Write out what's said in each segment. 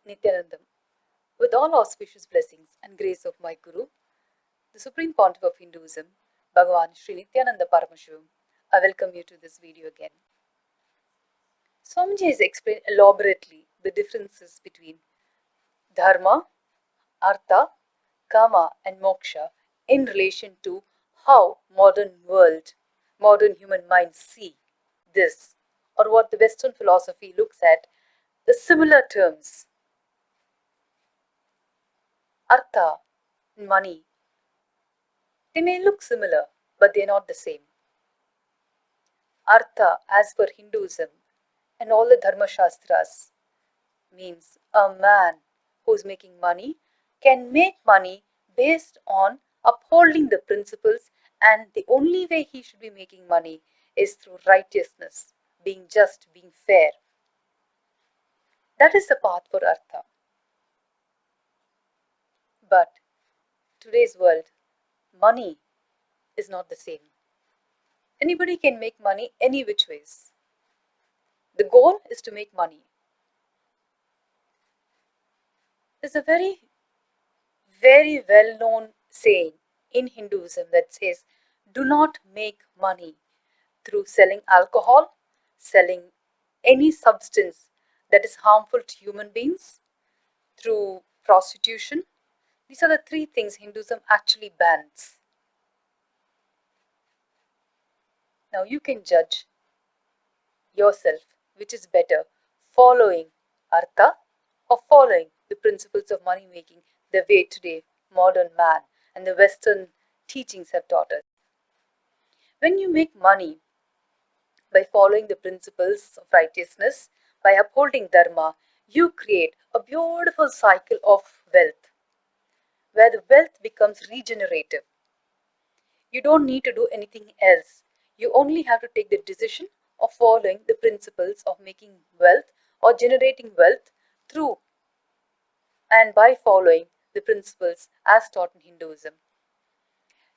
Nithyanandam. With all auspicious blessings and grace of my Guru, the Supreme Pontiff of Hinduism, Bhagavan Sri Nithyananda Paramashivam, I welcome you to this video again. Swamiji has explained elaborately the differences between Dharma, Artha, Kama and Moksha in relation to how modern human minds see this, or what the Western philosophy looks at the similar terms. Artha, money, they may look similar, but they're not the same. Artha, as per Hinduism and all the Dharma Shastras, means a man who's making money can make money based on upholding the principles, and the only way he should be making money is through righteousness, being just, being fair. That is the path for Artha. But today's world, money is not the same. Anybody can make money any which ways. The goal is to make money. There's a very well known saying in Hinduism that says, do not make money through selling alcohol, selling any substance that is harmful to human beings, through prostitution. These are the three things Hinduism actually bans. Now you can judge yourself which is better, following Artha or following the principles of money making the way today modern man and the Western teachings have taught us. When you make money by following the principles of righteousness, by upholding Dharma, you create a beautiful cycle of wealth, where the wealth becomes regenerative. You don't need to do anything else. You only have to take the decision of following the principles of making wealth or generating wealth through and by following the principles as taught in Hinduism.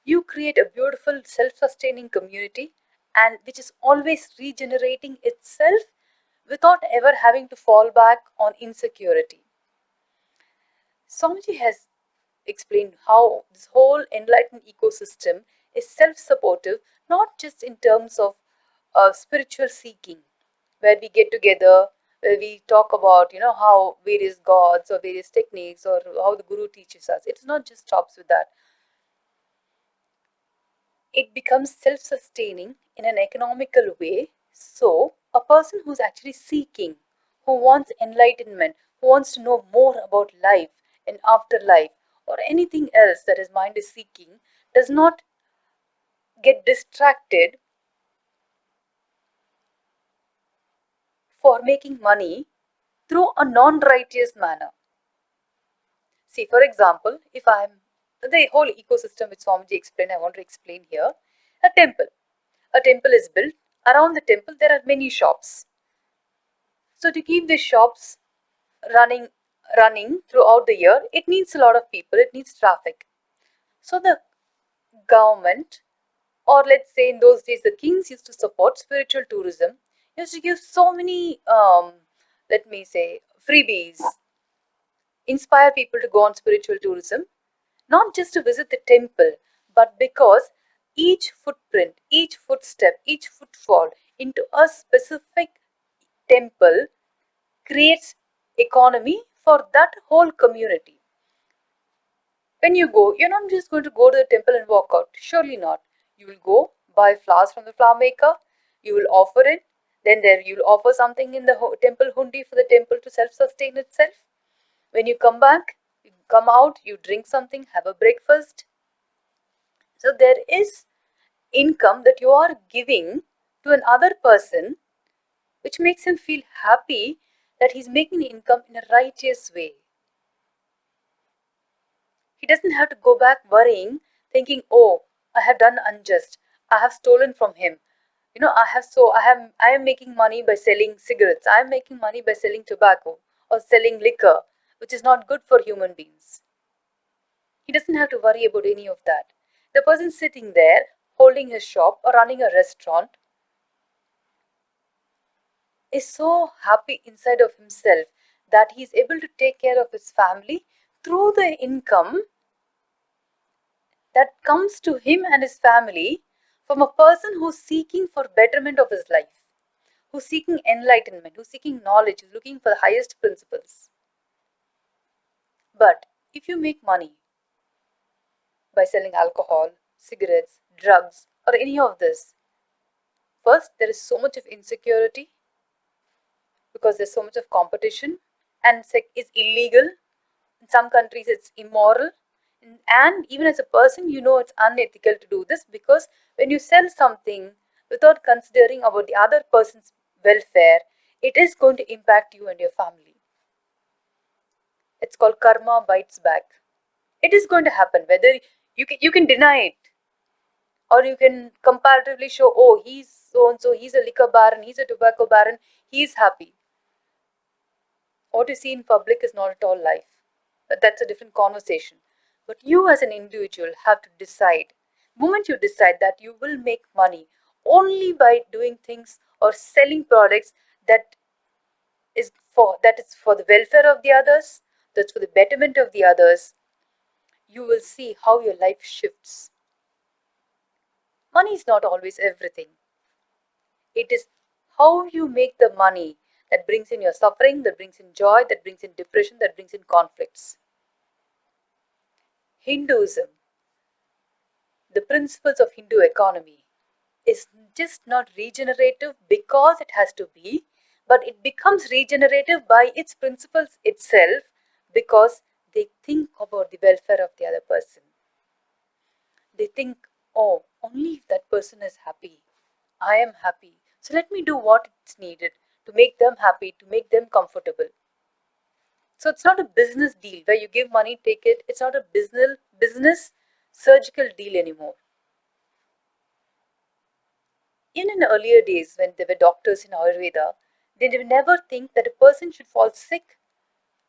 You create a beautiful self-sustaining community, and which is always regenerating itself without ever having to fall back on insecurity. Swamiji has explained how this whole enlightened ecosystem is self-supportive, not just in terms of spiritual seeking, where we get together, where we talk about how various gods or various techniques or how the Guru teaches us. It not just stops with that. It becomes self-sustaining in an economical way. So a person who's actually seeking, who wants enlightenment, who wants to know more about life and afterlife or anything else that his mind is seeking, does not get distracted for making money through a non-righteous manner. See, for example, if I'm the whole ecosystem which Swamiji explained, I want to explain here. A temple. A temple is built. Around the temple, there are many shops. So to keep the shops running throughout the year, it needs a lot of people. It needs traffic. So the government, or let's say in those days, the kings used to support spiritual tourism. Used to give so many, let me say, freebies, inspire people to go on spiritual tourism, not just to visit the temple, but because each footprint, each footstep, each footfall into a specific temple creates economy for that whole community. When you go, you're not just going to go to the temple and walk out. Surely not. You will go buy flowers from the flower maker, you will offer it, then there you'll offer something in the temple hundi for the temple to self-sustain itself. When you come back, you come out, you drink something, have a breakfast. So there is income that you are giving to another person, which makes him feel happy that he's making the income in a righteous way. He doesn't have to go back worrying, thinking, oh, I have done unjust, I have stolen from him. I am making money by selling cigarettes, I am making money by selling tobacco or selling liquor, which is not good for human beings. He doesn't have to worry about any of that. The person sitting there, holding his shop or running a restaurant, is so happy inside of himself that he is able to take care of his family through the income that comes to him and his family from a person who's seeking for betterment of his life, who's seeking enlightenment, who's seeking knowledge, who's looking for the highest principles. But if you make money by selling alcohol, cigarettes, drugs, or any of this, first there is so much of insecurity because there's so much of competition, and it's illegal. In some countries it's immoral, and even as a person you know it's unethical to do this, because when you sell something without considering about the other person's welfare, it is going to impact you and your family. It's called karma bites back. It is going to happen, whether you can deny it, or you can comparatively show, oh, he's so and so, he's a liquor baron, he's a tobacco baron, he's happy. What you see in public is not at all life. But that's a different conversation. But you as an individual have to decide. The moment you decide that you will make money only by doing things or selling products that is for the welfare of the others, that's for the betterment of the others, you will see how your life shifts. Money is not always everything. It is how you make the money that brings in your suffering, that brings in joy, that brings in depression, that brings in conflicts. Hinduism, the principles of Hindu economy, is just not regenerative because it has to be, but it becomes regenerative by its principles itself because they think about the welfare of the other person. They think, oh, only if that person is happy, I am happy. So let me do what is needed to make them happy, to make them comfortable. So it's not a business deal where you give money, take it. It's not a business surgical deal anymore. Even in earlier days when there were doctors in Ayurveda, they would never think that a person should fall sick,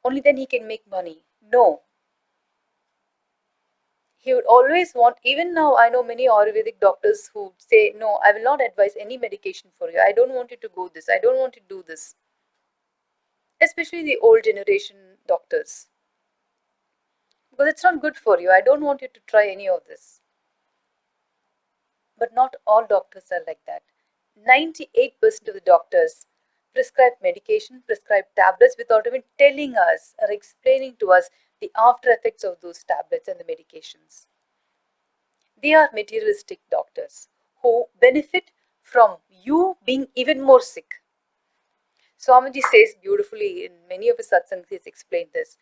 only then he can make money. No. He would always want, even now I know many Ayurvedic doctors who say, no, I will not advise any medication for you. I don't want you to go this. I don't want you to do this. Especially the old generation doctors. Because it's not good for you. I don't want you to try any of this. But not all doctors are like that. 98% of the doctors prescribe medication, prescribe tablets without even telling us or explaining to us the after effects of those tablets and the medications. They are materialistic doctors who benefit from you being even more sick. Swamiji says beautifully in many of his satsangs, he's explained this.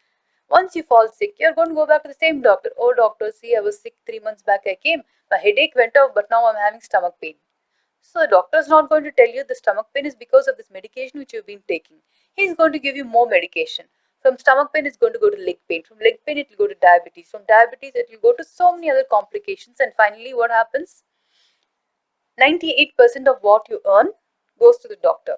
Once you fall sick, you're going to go back to the same doctor. Oh, doctor, see, I was sick 3 months back. I came. My headache went off, but now I'm having stomach pain. So the doctor is not going to tell you the stomach pain is because of this medication which you've been taking. He's going to give you more medication. From stomach pain, it's going to go to leg pain. From leg pain, it will go to diabetes. From diabetes, it will go to so many other complications. And finally, what happens? 98% of what you earn goes to the doctor.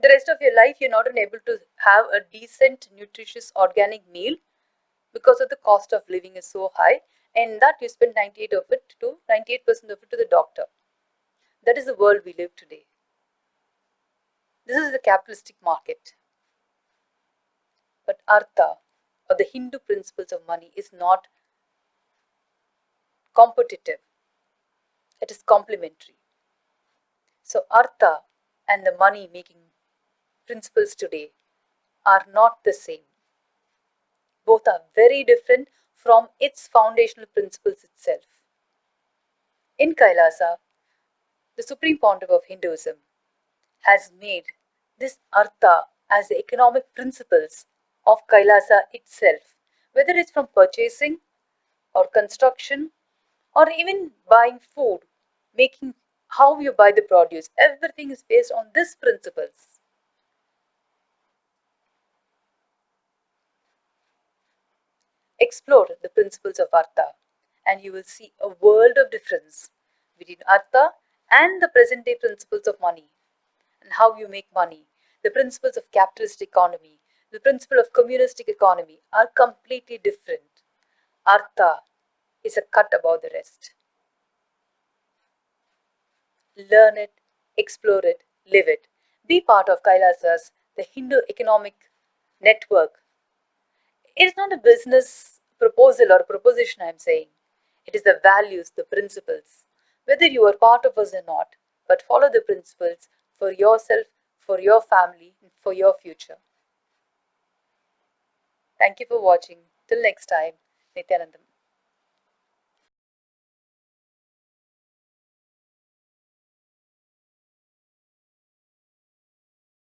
The rest of your life, you're not able to have a decent, nutritious, organic meal because of the cost of living is so high, and that you spend 98% of it to the doctor. That is the world we live today. This is the capitalistic market. But Artha, or the Hindu principles of money, is not competitive. It is complementary. So Artha and the money making principles today are not the same. Both are very different from its foundational principles itself. In Kailasa, the supreme pontiff of Hinduism has made this Artha as the economic principles of Kailasa itself, whether it's from purchasing or construction or even buying food, making how you buy the produce, everything is based on these principles. Explore the principles of Artha and you will see a world of difference between Artha and the present day principles of money and how you make money. The principles of capitalist economy, the principle of communistic economy are completely different. Artha is a cut above the rest. Learn it, explore it, live it. Be part of Kailasa's the Hindu economic network. It is not a business proposal or proposition, I'm saying. It is the values, the principles. Whether you are part of us or not, but follow the principles for yourself, for your family, and for your future. Thank you for watching. Till next time, Nithyanandam.